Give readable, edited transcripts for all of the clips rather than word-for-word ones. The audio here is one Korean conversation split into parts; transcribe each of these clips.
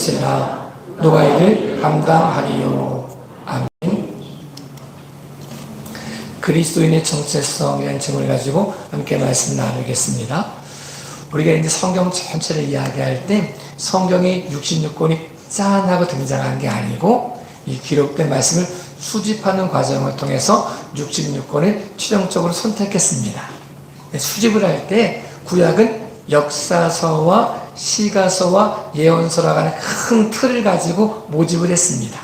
일세라 누가 이를 감당하리요. 아멘. 그리스도인의 정체성이라는 제목을 가지고 함께 말씀 나누겠습니다. 우리가 이제 성경 전체를 이야기할 때 성경이 66권이 짠하고 등장한 게 아니고 이 기록된 말씀을 수집하는 과정을 통해서 66권을 최종적으로 선택했습니다. 수집을 할 때 구약은 역사서와 시가서와 예언서라고 하는 큰 틀을 가지고 모집을 했습니다.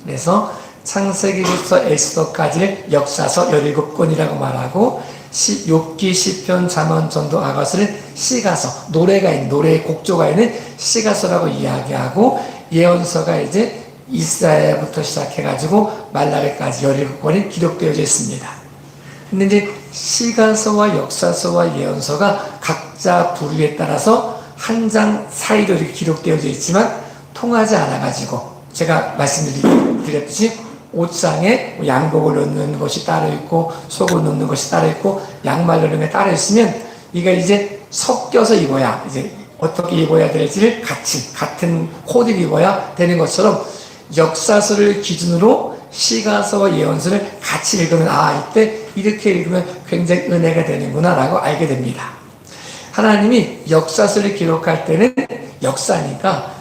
그래서 창세기부터 에스더까지를 역사서 17권이라고 말하고 욥기, 시편, 잠언, 전도, 아가서를 시가서, 노래가 있는, 노래의 곡조가 있는 시가서라고 이야기하고 예언서가 이제 이사야부터 시작해가지고 말라기까지 17권이 기록되어져 있습니다. 근데 이제 시가서와 역사서와 예언서가 각자 부류에 따라서 한 장 사이로 이렇게 기록되어져 있지만 통하지 않아가지고 제가 말씀드렸듯이 옷장에 양복을 넣는 것이 따로 있고 속을 넣는 것이 따로 있고 양말 넣는 게 따로 있으면 이가 이제 섞여서 입어야 이제 어떻게 입어야 될지를 같은 코드를 입어야 되는 것처럼 역사서를 기준으로 시가서와 예언서를 같이 읽으면 이때 이렇게 읽으면 굉장히 은혜가 되는구나 라고 알게 됩니다. 하나님이 역사서를 기록할 때는 역사니까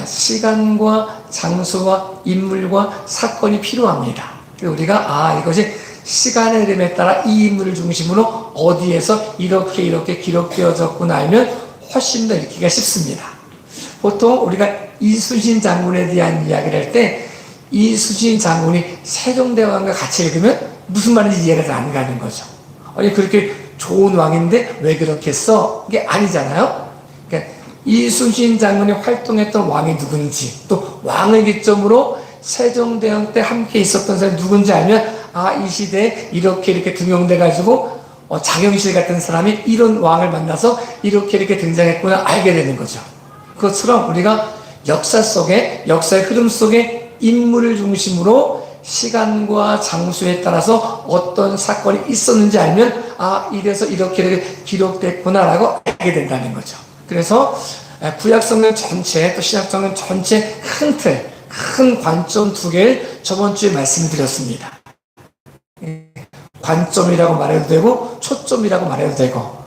시간과 장소와 인물과 사건이 필요합니다. 그래서 우리가 이것이 시간의 흐름에 따라 이 인물을 중심으로 어디에서 이렇게 기록되어졌구나 알면 훨씬 더 읽기가 쉽습니다. 보통 우리가 이순신 장군에 대한 이야기를 할 때 이순신 장군이 세종대왕과 같이 읽으면 무슨 말인지 이해가 잘 안 가는 거죠. 아니 그렇게 좋은 왕인데 왜 그렇게 써? 이게 아니잖아요. 그러니까 이순신 장군이 활동했던 왕이 누군지 또 왕을 기점으로 세종대왕 때 함께 있었던 사람이 누군지 알면 이 시대에 이렇게 등용돼 가지고 장영실 같은 사람이 이런 왕을 만나서 이렇게 등장했구나 알게 되는 거죠. 그것처럼 우리가 역사 속에 역사의 흐름 속에 인물을 중심으로 시간과 장소에 따라서 어떤 사건이 있었는지 알면 이래서 이렇게 기록됐구나라고 알게 된다는 거죠. 그래서 구약성경 전체 또 신약성경 전체 큰 틀, 큰 관점 두 개를 저번 주에 말씀드렸습니다. 관점이라고 말해도 되고 초점이라고 말해도 되고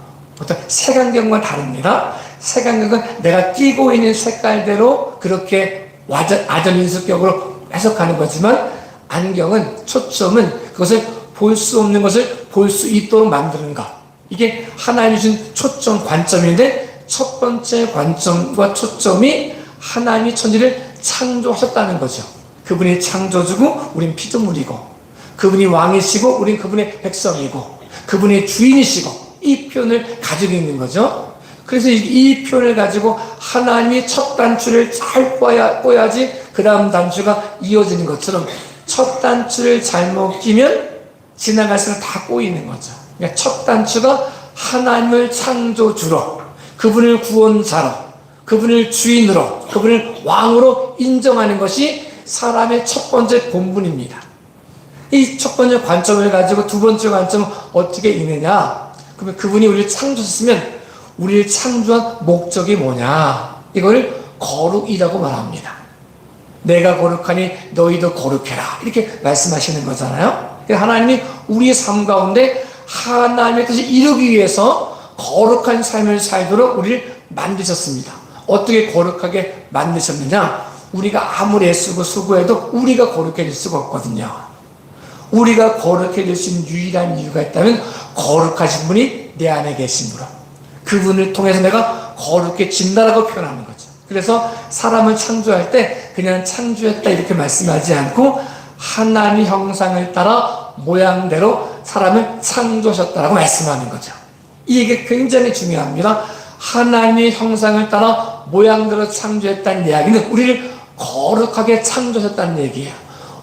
어떤 색안경과 다릅니다. 색안경은 내가 끼고 있는 색깔대로 그렇게 아전인수격으로 해석하는 거지만 안경은 초점은 그것을 볼 수 없는 것을 볼 수 있도록 만드는 것. 이게 하나님이 주신 초점 관점인데 첫 번째 관점과 초점이 하나님이 천지를 창조하셨다는 거죠. 그분이 창조주고 우린 피조물이고 그분이 왕이시고 우린 그분의 백성이고 그분의 주인이시고 이 표현을 가지고 있는 거죠. 그래서 이 표현을 가지고 하나님이 첫 단추를 잘 꼬야지 그 다음 단추가 이어지는 것처럼 첫 단추를 잘못 끼면 지나갈수록 다 꼬이는 거죠. 그러니까 첫 단추가 하나님을 창조주로, 그분을 구원자로, 그분을 주인으로, 그분을 왕으로 인정하는 것이 사람의 첫 번째 본분입니다. 이 첫 번째 관점을 가지고 두 번째 관점은 어떻게 읽느냐? 그러면 그분이 우리를 창조했으면 우리를 창조한 목적이 뭐냐? 이걸 거룩이라고 말합니다. 내가 거룩하니 너희도 거룩해라. 이렇게 말씀하시는 거잖아요. 하나님이 우리의 삶 가운데 하나님의 뜻을 이루기 위해서 거룩한 삶을 살도록 우리를 만드셨습니다. 어떻게 거룩하게 만드셨느냐? 우리가 아무리 애쓰고 수고해도 우리가 거룩해질 수가 없거든요. 우리가 거룩해질 수 있는 유일한 이유가 있다면 거룩하신 분이 내 안에 계심으로 그분을 통해서 내가 거룩해진다라고 표현하는 거죠. 그래서 사람을 창조할 때 그냥 창조했다 이렇게 말씀하지 않고 하나님의 형상을 따라 모양대로 사람을 창조하셨다라고 말씀하는 거죠. 이게 굉장히 중요합니다. 하나님의 형상을 따라 모양대로 창조했다는 이야기는 우리를 거룩하게 창조하셨다는 얘기예요.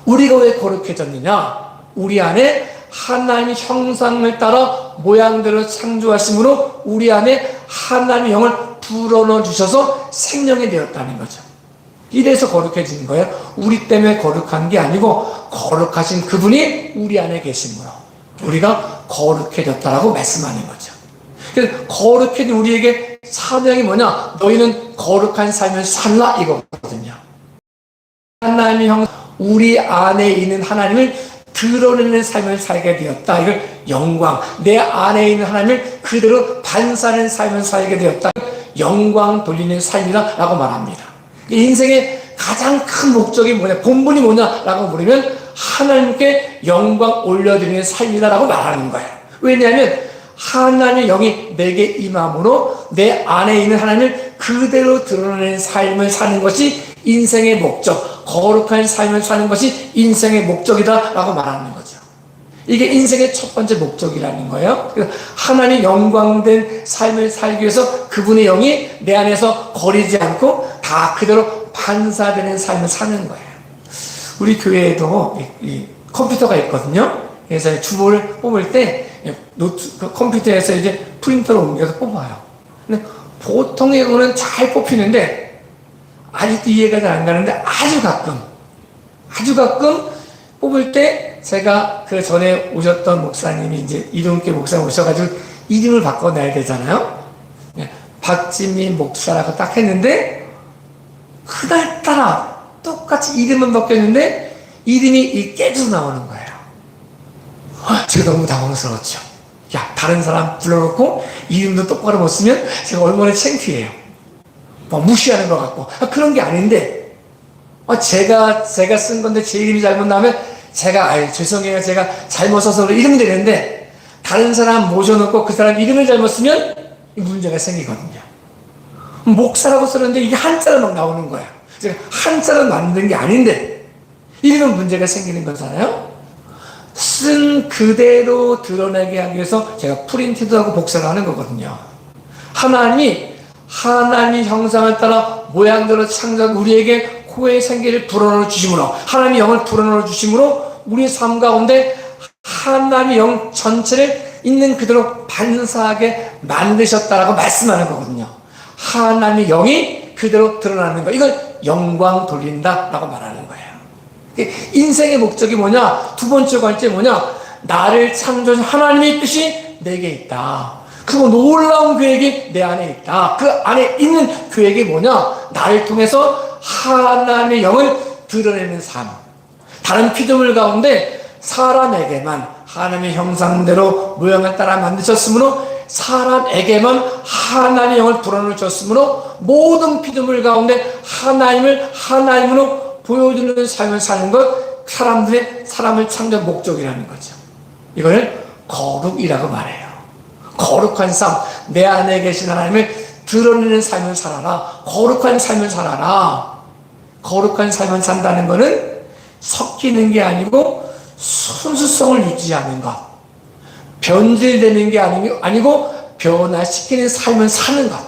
우리가 왜 거룩해졌느냐? 우리 안에 하나님의 형상을 따라 모양대로 창조하심으로 우리 안에 하나님의 영을 불어넣어 주셔서 생명이 되었다는 거죠. 이래서 거룩해지는 거예요. 우리 때문에 거룩한 게 아니고 거룩하신 그분이 우리 안에 계심으로 우리가 거룩해졌다라고 말씀하는 거죠. 그래서 거룩해진 우리에게 사명이 뭐냐? 너희는 거룩한 삶을 살라 이거거든요. 하나님의 형, 우리 안에 있는 하나님을 드러내는 삶을 살게 되었다. 이걸 영광, 내 안에 있는 하나님을 그대로 반사하는 삶을 살게 되었다. 영광 돌리는 삶이다 라고 말합니다. 인생의 가장 큰 목적이 뭐냐, 본분이 뭐냐라고 물으면 하나님께 영광 올려드리는 삶이다라고 말하는 거예요. 왜냐하면 하나님의 영이 내게 임함으로 내 안에 있는 하나님을 그대로 드러내는 삶을 사는 것이 인생의 목적, 거룩한 삶을 사는 것이 인생의 목적이다라고 말하는 거죠. 이게 인생의 첫 번째 목적이라는 거예요. 하나님 영광된 삶을 살기 위해서 그분의 영이 내 안에서 거리지 않고 다 그대로 반사되는 삶을 사는 거예요. 우리 교회에도 이 컴퓨터가 있거든요. 그래서 주보를 뽑을 때 컴퓨터에서 이제 프린터로 옮겨서 뽑아요. 근데 보통의 경우는 잘 뽑히는데 아직도 이해가 잘 안 가는데 아주 가끔 뽑을 때 제가 그 전에 오셨던 목사님이 이제 이동께 목사님 오셔가지고 이름을 바꿔내야 되잖아요. 박진미 목사라고 딱 했는데 그날따라 똑같이 이름은 바뀌었는데 이름이 깨져서 나오는 거예요. 제가 너무 당황스러웠죠. 야, 다른 사람 불러놓고 이름도 똑바로 못 쓰면 제가 얼마나 창피해요. 무시하는 것 같고. 그런 게 아닌데, 제가 쓴 건데 제 이름이 잘못 나오면 제가, 죄송해요. 제가 잘못 써서 이름 되는데, 다른 사람 모셔놓고 그 사람 이름을 잘못 쓰면 문제가 생기거든요. 목사라고 쓰는데 이게 한자로 막 나오는 거예요. 제가 한자로 만든 게 아닌데, 이러면 문제가 생기는 거잖아요. 쓴 그대로 드러내게 하기 위해서 제가 프린트도 하고 복사를 하는 거거든요. 하나님이 형상을 따라 모양대로 창조한 우리에게 코의 생기를 불어넣어 주심으로, 하나님의 영을 불어넣어 주심으로 우리 삶 가운데 하나님의 영 전체를 있는 그대로 반사하게 만드셨다라고 말씀하는 거거든요. 하나님의 영이 그대로 드러나는 거, 이걸 영광 돌린다라고 말하는 거예요. 인생의 목적이 뭐냐? 두 번째 관점이 뭐냐? 나를 창조하신 하나님의 뜻이 내게 있다. 그리고 놀라운 계획이 내 안에 있다. 그 안에 있는 계획이 뭐냐? 나를 통해서 하나님의 영을 드러내는 삶. 다른 피조물 가운데 사람에게만 하나님의 형상대로 모양을 따라 만드셨으므로 사람에게만 하나님의 영을 불어넣어 줬으므로 모든 피조물 가운데 하나님으로 보여주는 삶을 사는 것, 사람을 창조한 목적이라는 거죠. 이걸 거룩이라고 말해요. 거룩한 삶, 내 안에 계신 하나님을 드러내는 삶을 살아라. 거룩한 삶을 살아라. 거룩한 삶을 산다는 것은 섞이는 게 아니고 순수성을 유지하는 것, 변질되는 게 아니고 변화시키는 삶을 사는 것.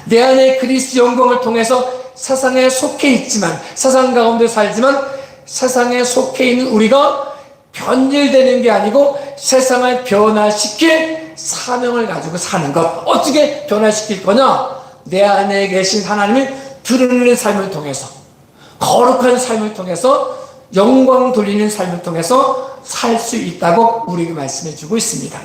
내 안에 그리스도 영광을 통해서 세상에 속해 있지만, 세상 가운데 살지만 세상에 속해 있는 우리가 변질되는 게 아니고 세상을 변화시킬 사명을 가지고 사는 것. 어떻게 변화시킬 거냐? 내 안에 계신 하나님을 드러내는 삶을 통해서, 거룩한 삶을 통해서, 영광 돌리는 삶을 통해서 살 수 있다고 우리에게 말씀해 주고 있습니다.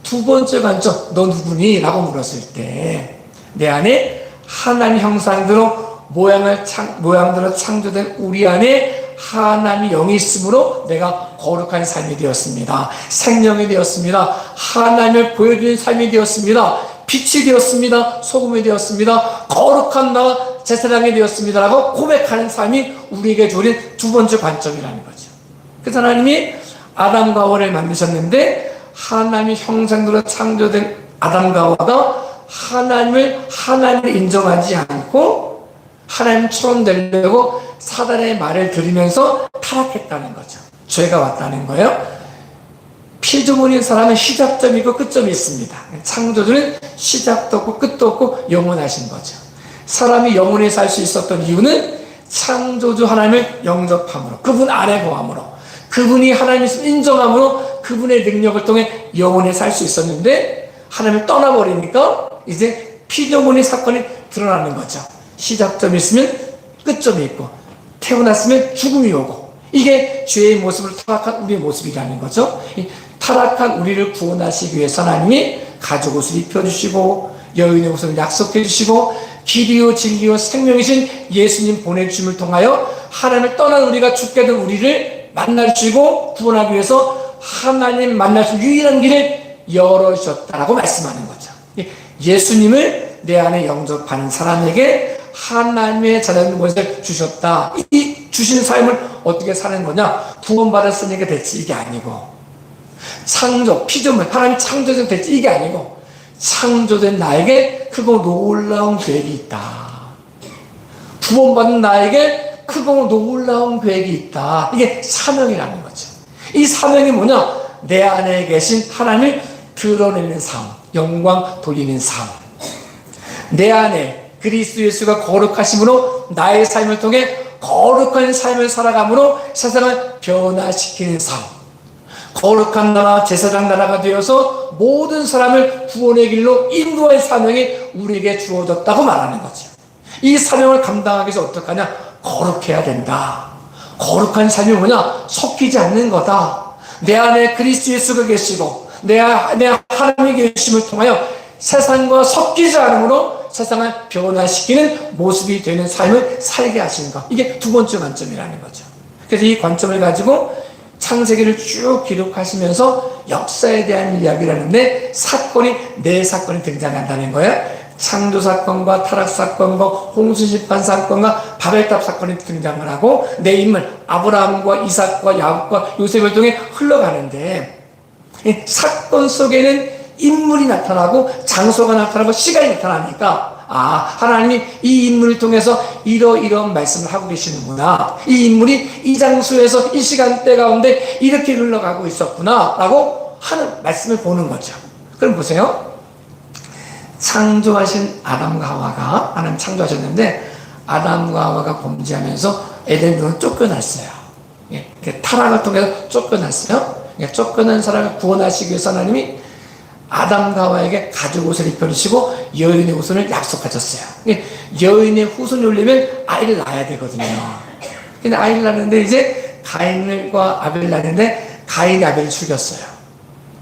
두 번째 관점, 너 누구니? 라고 물었을 때 내 안에 하나님 형상대로 모양대로 창조된 우리 안에 하나님의 영이 있으므로 내가 거룩한 삶이 되었습니다. 생명이 되었습니다. 하나님을 보여주는 삶이 되었습니다. 빛이 되었습니다. 소금이 되었습니다. 거룩한 나 제사장이 되었습니다. 라고 고백하는 삶이 우리에게 주어진 두 번째 관점이라는 거죠. 그래서 하나님이 아담과 하와를 만드셨는데 하나님의 형상대로 창조된 아담과 하와가 하나님을 인정하지 않고 하나님처럼 되려고 사단의 말을 들으면서 타락했다는 거죠. 죄가 왔다는 거예요. 피조물인 사람은 시작점이 있고 끝점이 있습니다. 창조주는 시작도 없고 끝도 없고 영원하신 거죠. 사람이 영원히 살 수 있었던 이유는 창조주 하나님을 영접함으로, 그분 안에 거함으로, 그분이 하나님을 인정함으로 그분의 능력을 통해 영원히 살 수 있었는데 하나님을 떠나버리니까 이제 피조물의 사건이 드러나는 거죠. 시작점이 있으면 끝점이 있고, 태어났으면 죽음이 오고, 이게 죄의 모습을 타락한 우리의 모습이라는 거죠. 이 타락한 우리를 구원하시기 위해서 하나님이 가죽옷을 입혀주시고 여인의 후손을 약속해 주시고 길이요 진리요 생명이신 예수님 보내주심을 통하여 하나님을 떠난 우리가 죽게 된 우리를 만날 주시고 구원하기 위해서 하나님 만날 수 유일한 길을 열어주셨다라고 말씀하는 거죠. 예수님을 내 안에 영접하는 사람에게 하나님의 자녀된 것을 주셨다. 이 주신 삶을 어떻게 사는 거냐? 구원받았으니까 됐지 이게 아니고, 창조, 피조물, 하나님 창조된 됐지 이게 아니고, 창조된 나에게 크고 놀라운 계획이 있다. 구원받은 나에게 크고 놀라운 계획이 있다. 이게 사명이라는 거죠. 이 사명이 뭐냐? 내 안에 계신 하나님을 드러내는 삶, 영광 돌리는 삶. 내 안에 그리스도 예수가 거룩하심으로 나의 삶을 통해 거룩한 삶을 살아감으로 세상을 변화시키는 삶. 거룩한 나라, 제사장 나라가 되어서 모든 사람을 구원의 길로 인도할 사명이 우리에게 주어졌다고 말하는 거죠. 이 사명을 감당하기 위해서 어떻게 하냐? 거룩해야 된다. 거룩한 삶이 뭐냐? 섞이지 않는 거다. 내 안에 그리스도 예수가 계시고 내 하나님이 계심을 통하여 세상과 섞이지 않으므로 세상을 변화시키는 모습이 되는 삶을 살게 하시는 것. 이게 두 번째 관점이라는 거죠. 그래서 이 관점을 가지고 창세기를 쭉 기록하시면서 역사에 대한 이야기를 하는데 네 사건이 등장한다는 거예요. 창조 사건과 타락 사건과 홍수 심판 사건과 바벨탑 사건이 등장을 하고 내 인물 아브라함과 이삭과 야곱과 요셉을 통해 흘러가는데, 이 사건 속에는 인물이 나타나고 장소가 나타나고 시간이 나타나니까 하나님이 이 인물을 통해서 이러이러한 말씀을 하고 계시는구나, 이 인물이 이 장소에서 이 시간대 가운데 이렇게 흘러가고 있었구나 라고 하는 말씀을 보는 거죠. 그럼 보세요. 창조하신 아담과 하와가, 하나님 창조하셨는데 아담과 하와가 범죄하면서 에덴으로 쫓겨났어요. 타락을 통해서 쫓겨났어요. 쫓겨난 사람을 구원하시기 위해서 하나님이 아담과 하와에게 가죽 옷을 입혀주시고 여인의 후손을 약속하셨어요. 여인의 후손이 오려면 아이를 낳아야 되거든요. 근데 아이를 낳는데 이제 가인과 아벨을 낳는데 가인이 아벨을 죽였어요.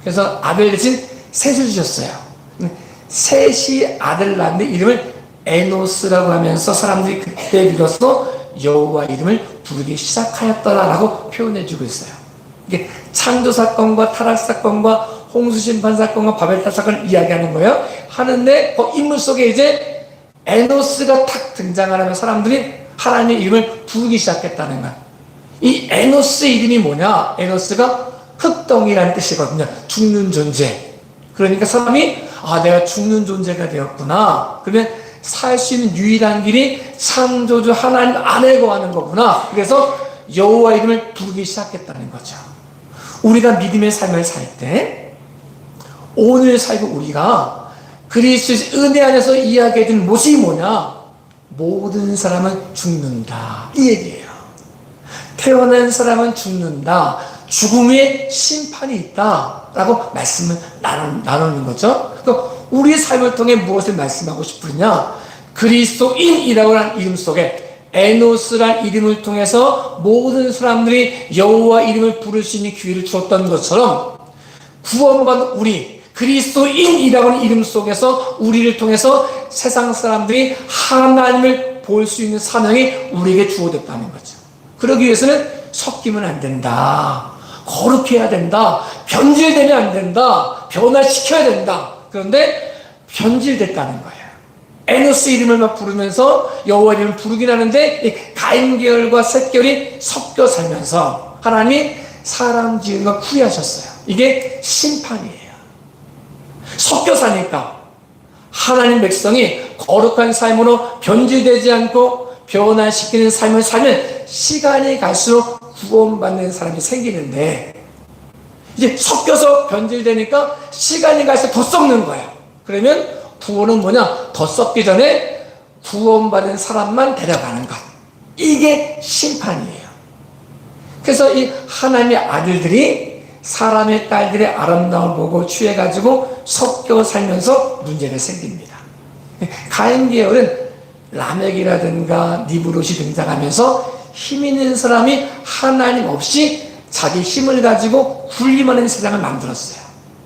그래서 아벨 대신 셋을 주셨어요. 셋이 아들을 낳는데 이름을 에노스라고 하면서 사람들이 그때 비로소 여호와 이름을 부르기 시작하였더라라고 표현해주고 있어요. 이게 창조 사건과 타락 사건과 홍수 심판 사건과 바벨탑 사건을 이야기하는 거예요. 하는데 그 인물 속에 이제 에노스가 탁 등장을 하면 사람들이 하나님의 이름을 부르기 시작했다는 거야. 이 에노스의 이름이 뭐냐? 에노스가 흙덩이라는 뜻이거든요. 죽는 존재. 그러니까 사람이 내가 죽는 존재가 되었구나. 그러면 살 수 있는 유일한 길이 창조주 하나님 안에 거하는 거구나. 그래서 여호와 이름을 부르기 시작했다는 거죠. 우리가 믿음의 삶을 살 때 오늘 살고 우리가 그리스도의 은혜 안에서 이야기해준 모습이 뭐냐? 모든 사람은 죽는다. 이 얘기예요. 태어난 사람은 죽는다. 죽음의 심판이 있다. 라고 말씀을 나누는 거죠. 그러니까 우리의 삶을 통해 무엇을 말씀하고 싶으냐? 그리스도인이라고 하는 이름 속에 에노스란 이름을 통해서 모든 사람들이 여호와 이름을 부를 수 있는 기회를 주었던 것처럼 구원받은 우리 그리스도인이라고 하는 이름 속에서 우리를 통해서 세상 사람들이 하나님을 볼 수 있는 사명이 우리에게 주어졌다는 거죠. 그러기 위해서는 섞이면 안 된다. 거룩해야 된다. 변질되면 안 된다. 변화시켜야 된다. 그런데 변질됐다는 거예요. 에노스 이름을 막 부르면서 여호와 이름을 부르긴 하는데 가인 계열과 셋 계열이 섞여 살면서 하나님이 사람 지은 것 후회하셨어요. 이게 심판이에요. 섞여 사니까 하나님 백성이 거룩한 삶으로 변질되지 않고 변화시키는 삶을 살면 시간이 갈수록 구원받는 사람이 생기는데, 이제 섞여서 변질되니까 시간이 갈수록 더 썩는 거예요. 그러면 구원은 뭐냐? 더 썩기 전에 구원받은 사람만 데려가는 것. 이게 심판이에요. 그래서 이 하나님의 아들들이 사람의 딸들의 아름다움을 보고 취해가지고 섞여 살면서 문제가 생깁니다. 가인 계열은 라멕이라든가 니브롯이 등장하면서 힘 있는 사람이 하나님 없이 자기 힘을 가지고 군림하는 세상을 만들었어요.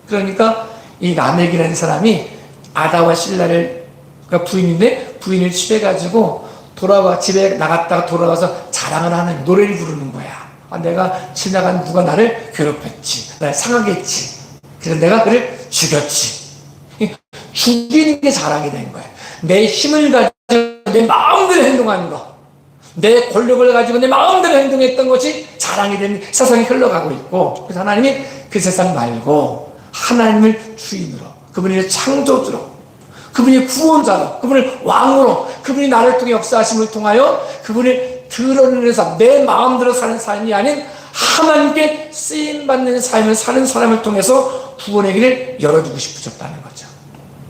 그러니까 이 라멕이라는 사람이 아다와 신라를, 그러니까 부인인데 부인을 취해가지고 집에 나갔다가 돌아와서 자랑을 하는, 노래를 부르는 거야. 내가 지나간 누가 나를 괴롭혔지, 나를 상하게 했지, 그래서 내가 그를 죽였지. 죽이는 게 자랑이 된 거야. 내 힘을 가지고 내 마음대로 행동하는 거, 내 권력을 가지고 내 마음대로 행동했던 것이 자랑이 되는 세상이 흘러가고 있고, 그래서 하나님이 그 세상 말고 하나님을 주인으로, 그분이 창조주로, 그분이 구원자로, 그분을 왕으로, 그분이 나를 통해 역사하심을 통하여 그분을 드러내는 삶, 내 마음대로 사는 삶이 아닌 하나님께 쓰임받는 삶을 사는 사람을 통해서 구원의 길을 열어주고 싶으셨다는 거죠.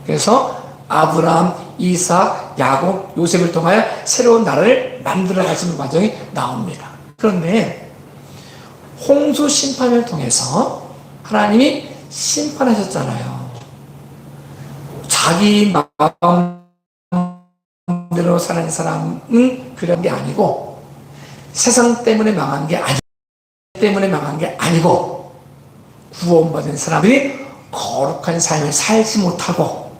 그래서 아브라함, 이삭, 야곱, 요셉을 통하여 새로운 나라를 만들어 가시는 과정이 나옵니다. 그런데 홍수 심판을 통해서 하나님이 심판하셨잖아요. 자기 마음대로 사는 사람은 그런 게 아니고, 세상 때문에 망한 게 아니고, 구원받은 사람들이 거룩한 삶을 살지 못하고,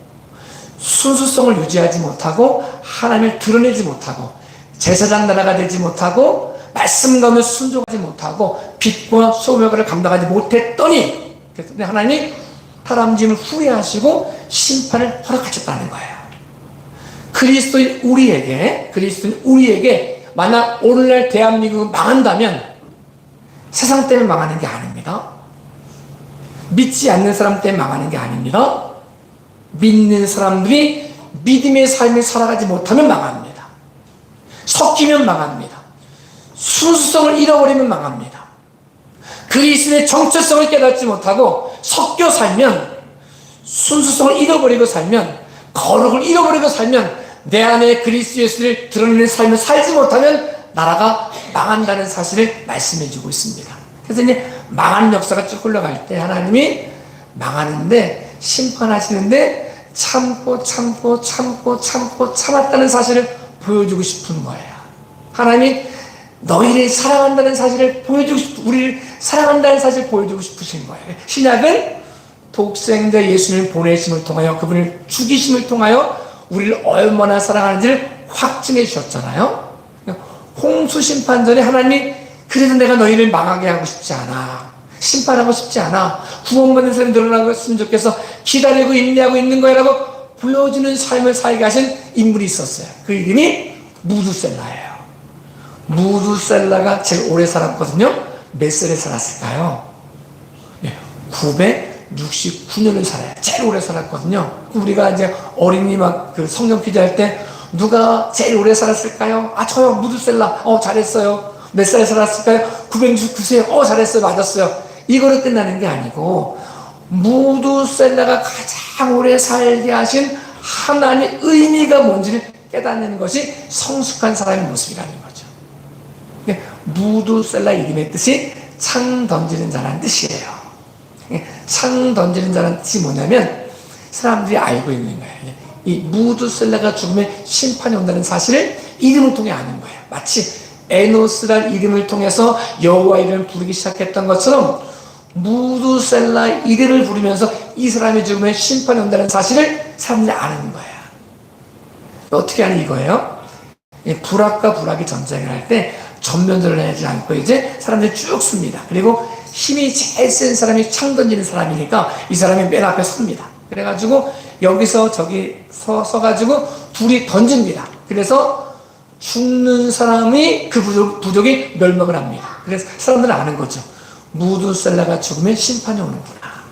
순수성을 유지하지 못하고, 하나님을 드러내지 못하고, 제사장 나라가 되지 못하고, 말씀 가운데 순종하지 못하고, 빛과 소명을 감당하지 못했더니, 그래서 하나님이 사람 짐을 후회하시고 심판을 허락하셨다는 거예요. 그리스도인 우리에게 만약 오늘날 대한민국이 망한다면 세상 때문에 망하는 게 아닙니다. 믿지 않는 사람 때문에 망하는 게 아닙니다. 믿는 사람들이 믿음의 삶을 살아가지 못하면 망합니다. 섞이면 망합니다. 순수성을 잃어버리면 망합니다. 그리스도의 정체성을 깨닫지 못하고 섞여 살면, 순수성을 잃어버리고 살면, 거룩을 잃어버리고 살면, 내 안에 그리스도 예수를 드러내는 삶을 살지 못하면 나라가 망한다는 사실을 말씀해 주고 있습니다. 그래서 이제 망하는 역사가 쭉 흘러갈 때 하나님이 망하는데, 심판하시는데 참았다는 사실을 보여주고 싶은 거예요. 하나님이 너희를 사랑한다는 사실을 우리를 사랑한다는 사실을 보여주고 싶으신 거예요. 신약은 독생자 예수님을 보내심을 통하여, 그분을 죽이심을 통하여 우리를 얼마나 사랑하는지를 확증해 주셨잖아요. 홍수 심판 전에 하나님이, 그래도 내가 너희를 망하게 하고 싶지 않아, 심판하고 싶지 않아, 구원받는 사람이 늘어나겠으면 좋겠어, 기다리고 인내하고 있는 거야 라고 보여주는 삶을 살게 하신 인물이 있었어요. 그 이름이 무두셀라예요. 무두셀라가 제일 오래 살았거든요. 몇 살에 살았을까요? 969년을 살아요. 제일 오래 살았거든요. 우리가 이제 어린이 그 성경 퀴즈 할 때 누가 제일 오래 살았을까요? 저요, 무두셀라. 잘했어요. 몇 살에 살았을까요? 969세요. 잘했어요. 맞았어요. 이거로 끝나는 게 아니고, 무두셀라가 가장 오래 살게 하신 하나님의 의미가 뭔지를 깨닫는 것이 성숙한 사람의 모습이라는 거죠. 무두셀라 이름의 뜻이 창 던지는 자라는 뜻이에요. 창 던지는 자라는 뜻이 뭐냐면, 사람들이 알고 있는 거예요. 이 무두셀라가 죽으면 심판이 온다는 사실을 이름을 통해 아는 거예요. 마치 에노스란 이름을 통해서 여호와 이름을 부르기 시작했던 것처럼, 무두셀라 이름을 부르면서 이 사람이 죽으면 심판이 온다는 사실을 사람들이 아는 거예요. 어떻게 하는 이거예요? 불악과 불악이 전쟁을 할 때 전면전을 하지 않고 이제 사람들이 쭉 씁니다. 그리고 힘이 제일 센 사람이 창 던지는 사람이니까 이 사람이 맨 앞에 섭니다. 그래가지고 여기서 저기 서가지고 둘이 던집니다. 그래서 죽는 사람이 그 부족이 멸망을 합니다. 그래서 사람들은 아는 거죠. 무두셀라가 죽으면 심판이 오는구나.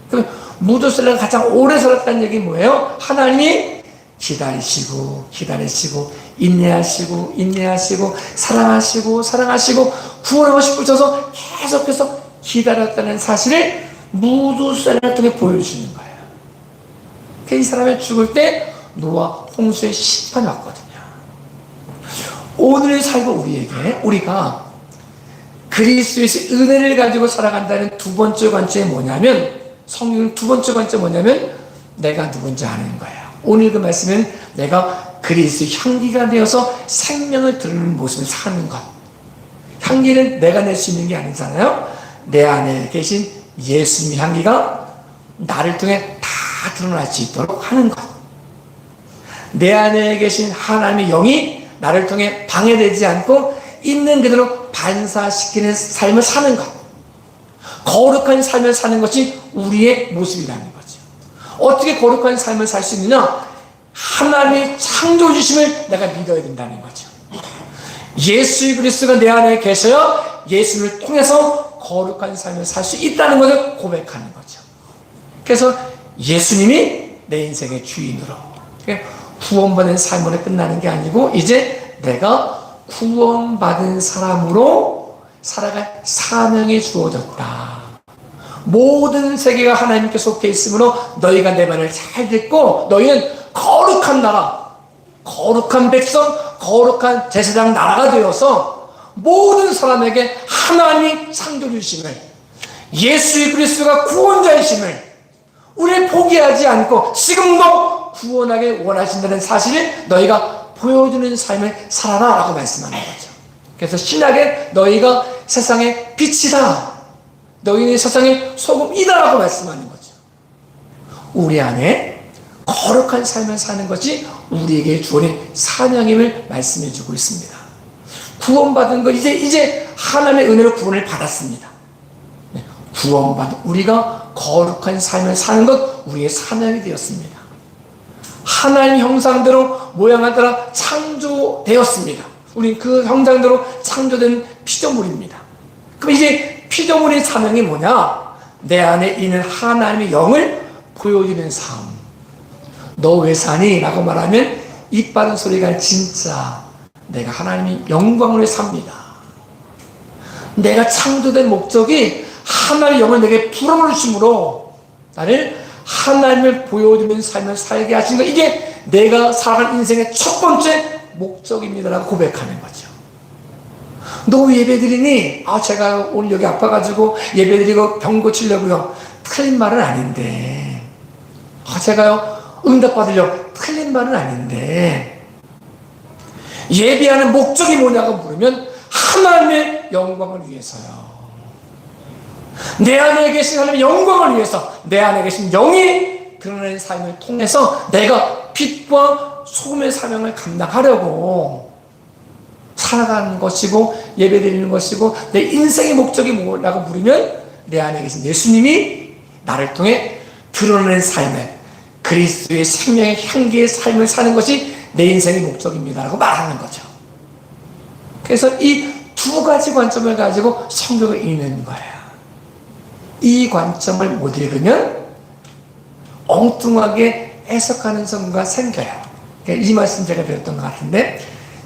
그럼 무두셀라가 가장 오래 살았다는 얘기 뭐예요? 하나님이 기다리시고 인내하시고 사랑하시고 구원하고 싶으셔서 계속해서 기다렸다는 사실을 무두셀라를 통해 보여주시는 거예요. 이 사람이 죽을 때 노아 홍수의 심판이 왔거든요. 오늘 살고 우리가 그리스도의 은혜를 가지고 살아간다는 두 번째 관점이 뭐냐면, 성경 두 번째 관점이 뭐냐면, 내가 누군지 아는 거예요. 오늘 그 말씀은 내가 그리스도의 향기가 되어서 생명을 드러내는 모습을 사는 것. 향기는 내가 낼 수 있는 게 아니잖아요. 내 안에 계신 예수님의 향기가 나를 통해 다 다 드러날 수 있도록 하는 것. 내 안에 계신 하나님의 영이 나를 통해 방해되지 않고 있는 그대로 반사시키는 삶을 사는 것. 거룩한 삶을 사는 것이 우리의 모습이라는 거죠. 어떻게 거룩한 삶을 살 수 있느냐? 하나님의 창조주심을 내가 믿어야 된다는 거죠. 예수 그리스도가 내 안에 계셔야 예수를 통해서 거룩한 삶을 살 수 있다는 것을 고백하는 거죠. 그래서 예수님이 내 인생의 주인으로, 구원받은 삶으로 끝나는 게 아니고 이제 내가 구원받은 사람으로 살아갈 사명이 주어졌다. 모든 세계가 하나님께 속해 있으므로 너희가 내 말을 잘 듣고 너희는 거룩한 나라, 거룩한 백성, 거룩한 제사장 나라가 되어서 모든 사람에게 하나님이 창조주심을, 예수 그리스도가 구원자이심을 우리를 포기하지 않고 지금도 구원하게 원하신다는 사실을 너희가 보여주는 삶을 살아라 라고 말씀하는 거죠. 그래서 신약에 너희가 세상의 빛이다, 너희는 세상의 소금이다 라고 말씀하는 거죠. 우리 안에 거룩한 삶을 사는 것이 우리에게 주어진 사명임을 말씀해 주고 있습니다. 구원받은 것, 이제 하나님의 은혜로 구원을 받았습니다. 구원받은 우리가 거룩한 삶을 사는 것, 우리의 사명이 되었습니다. 하나님 형상대로 모양을 따라 창조되었습니다. 우리는 그 형상대로 창조된 피조물입니다. 그럼 이제 피조물의 사명이 뭐냐? 내 안에 있는 하나님의 영을 보여주는 삶. 너 왜 사니? 라고 말하면 입 바른 소리가 진짜 내가 하나님의 영광을 삽니다. 내가 창조된 목적이 하나님의 영을 내게 불어넣으심으로 나를 하나님을 보여주는 삶을 살게 하신 것, 이게 내가 살아간 인생의 첫 번째 목적입니다라고 고백하는 거죠. 너 왜 예배 드리니? 제가 오늘 여기 아파가지고 예배 드리고 병 고치려고요. 틀린 말은 아닌데. 제가요 응답 받으려고. 틀린 말은 아닌데. 예배하는 목적이 뭐냐고 물으면 하나님의 영광을 위해서요. 내 안에 계신 하나님의 영광을 위해서, 내 안에 계신 영이 드러나는 삶을 통해서 내가 빛과 소금의 사명을 감당하려고 살아가는 것이고 예배드리는 것이고, 내 인생의 목적이 뭐라고 물으면 내 안에 계신 예수님이 나를 통해 드러내는 삶을, 그리스도의 생명의 향기의 삶을 사는 것이 내 인생의 목적입니다 라고 말하는 거죠. 그래서 이 두 가지 관점을 가지고 성경을 읽는 거예요. 이 관점을 못 읽으면 엉뚱하게 해석하는 성경가 생겨요. 이 말씀 제가 배웠던 것 같은데,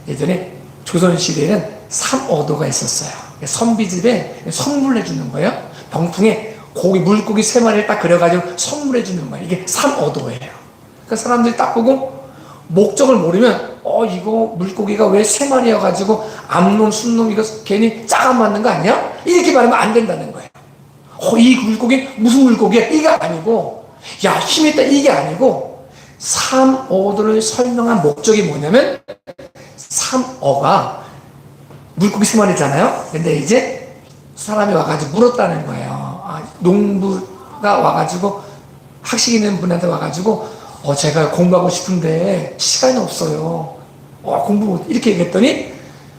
예전에 조선시대에는 삼어도가 있었어요. 선비집에 선물해 주는 거예요. 병풍에 물고기 3마리를 딱 그려가지고 선물해 주는 거예요. 이게 삼어도예요. 그러니까 사람들이 딱 보고 목적을 모르면 이거 물고기가 왜 3마리여가지고 암놈, 순놈 이거 괜히 짝 안 맞는 거 아니야? 이렇게 말하면 안 된다는 거예요. 이 물고기 무슨 물고기야? 이게 아니고, 야 힘있다 이게 아니고, 삼어도를 설명한 목적이 뭐냐면, 삼어가 물고기 3마리잖아요. 근데 이제 사람이 와가지고 물었다는 거예요. 농부가 와가지고 학식 있는 분한테 와가지고 제가 공부하고 싶은데 시간이 없어요. 공부 못 이렇게 얘기했더니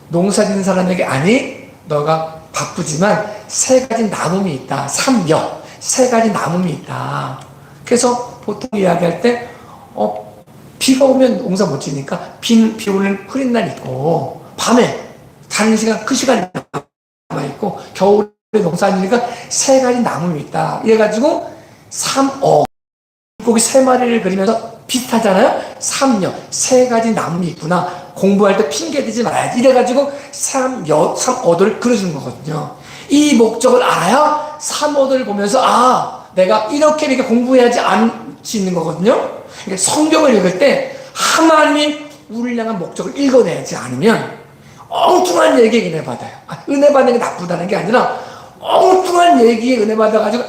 농사 짓는 사람에게, 아니 너가 바쁘지만 3가지 나눔이 있다. 삼여 3가지 나눔이 있다. 그래서 보통 이야기할 때 비가 오면 농사 못 지니까 비 오는 흐린 날 있고, 밤에 다른 시간 그 시간이 남아 있고, 겨울에 농사 안 지니까 3가지 나눔이 있다. 이래가지고 삼어 물고기 3마리를 그리면서 비슷하잖아요. 삼여 3가지 나눔이 있구나. 공부할 때 핑계 대지 말아야지. 이래가지고 삼어도를 그려주는 거거든요. 이 목적을 알아야 삼어도를 보면서 내가 이렇게 공부해야지 안 지는 거거든요. 그러니까 성경을 읽을 때 하나님이 우리를 향한 목적을 읽어내지 않으면 엉뚱한 얘기에 은혜 받아요. 은혜 받는 게 나쁘다는 게 아니라 엉뚱한 얘기에 은혜 받아가지고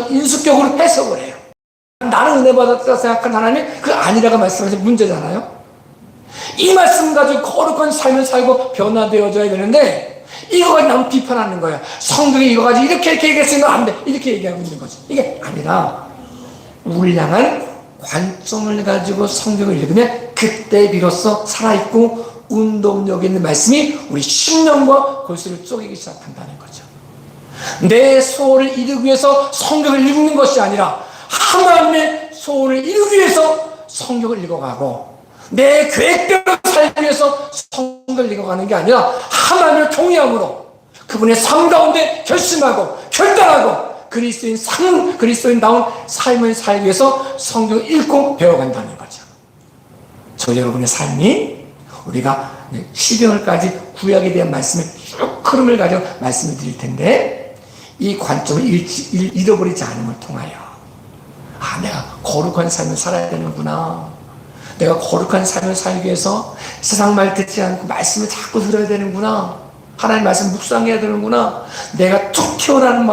인수격으로 해석을 해요. 나는 은혜 받았다 생각한 하나님이 그 아니라고 말씀하신 문제잖아요. 이 말씀 가지고 거룩한 삶을 살고 변화되어져야 되는데, 이거 가지고 나는 비판하는 거예요. 성경이 이거 가지고 이렇게 얘기했으면 안 돼. 이렇게 얘기하고 있는 거죠. 이게 아니라 우리를 향한 관점을 가지고 성경을 읽으면 그때 비로소 살아있고 운동력 있는 말씀이 우리 심령과 골수를 쪼개기 시작한다는 거죠. 내 소원을 이루기 위해서 성경을 읽는 것이 아니라 하나님의 소원을 이루기 위해서 성경을 읽어가고, 내 계획대로 살기 위해서 성경을 읽어가는 게 아니라 하나님을 통의함으로 그분의 삶 가운데 결심하고 결단하고 그리스도인다운 삶을 살기 위해서 성경을 읽고 배워간다는 거죠. 저 여러분의 삶이 우리가 시경을까지 구약에 대한 말씀을 쭉 흐름을 가지고 말씀을 드릴 텐데, 이 관점을 잃어버리지 않음을 통하여 내가 거룩한 삶을 살아야 되는구나, 내가 거룩한 삶을 살기 위해서 세상 말 듣지 않고 말씀을 자꾸 들어야 되는구나, 하나님 말씀 묵상해야 되는구나, 내가 툭 튀어나오는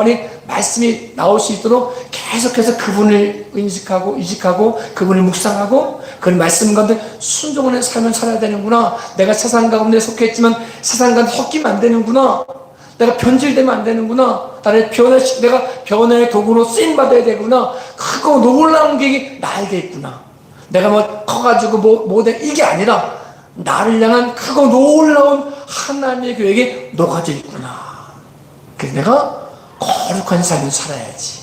말씀이 나올 수 있도록 계속해서 그분을 의식하고 그분을 묵상하고 그 말씀 가운데 순종하는 삶을 살아야 되는구나, 내가 세상 가운데 속해 있지만 세상 가운데 섞이면 안 되는구나, 내가 변질되면 안 되는구나, 내가 변화의 도구로 쓰임받아야 되구나, 크고 놀라운 계획이 나에게 있구나, 내가 커가지고 뭐든 이게 아니라 나를 향한 크고 놀라운 하나님의 계획이 녹아져 있구나. 그래서 내가 거룩한 삶을 살아야지.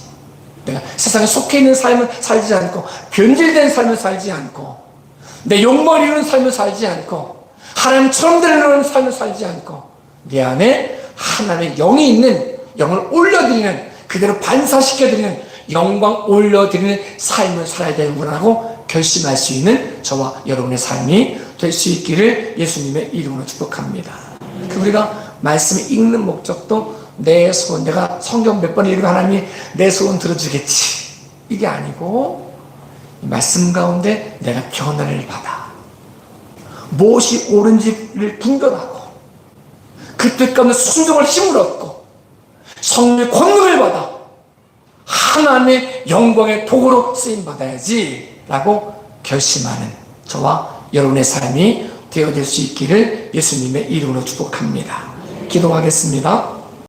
내가 세상에 속해 있는 삶을 살지 않고, 변질된 삶을 살지 않고, 내 욕망을 이루는 삶을 살지 않고, 하나님처럼 되는 삶을 살지 않고, 내 안에 하나님의 영이 있는, 영을 올려드리는, 그대로 반사시켜드리는, 영광 올려드리는 삶을 살아야 되는구나라고 결심할 수 있는 저와 여러분의 삶이 될 수 있기를 예수님의 이름으로 축복합니다. 우리가 말씀을 읽는 목적도 내 소원, 내가 성경 몇 번 읽으면 하나님이 내 소원 들어주겠지, 이게 아니고 말씀 가운데 내가 변화를 받아 무엇이 옳은지를 분별하고 그 뜻 가운데 순종을 힘을 얻고 성령의 권능을 받아 하나님의 영광의 도구로 쓰임받아야지 라고 결심하는 저와 여러분의 삶이 되어질 수 있기를 예수님의 이름으로 축복합니다. 기도하겠습니다.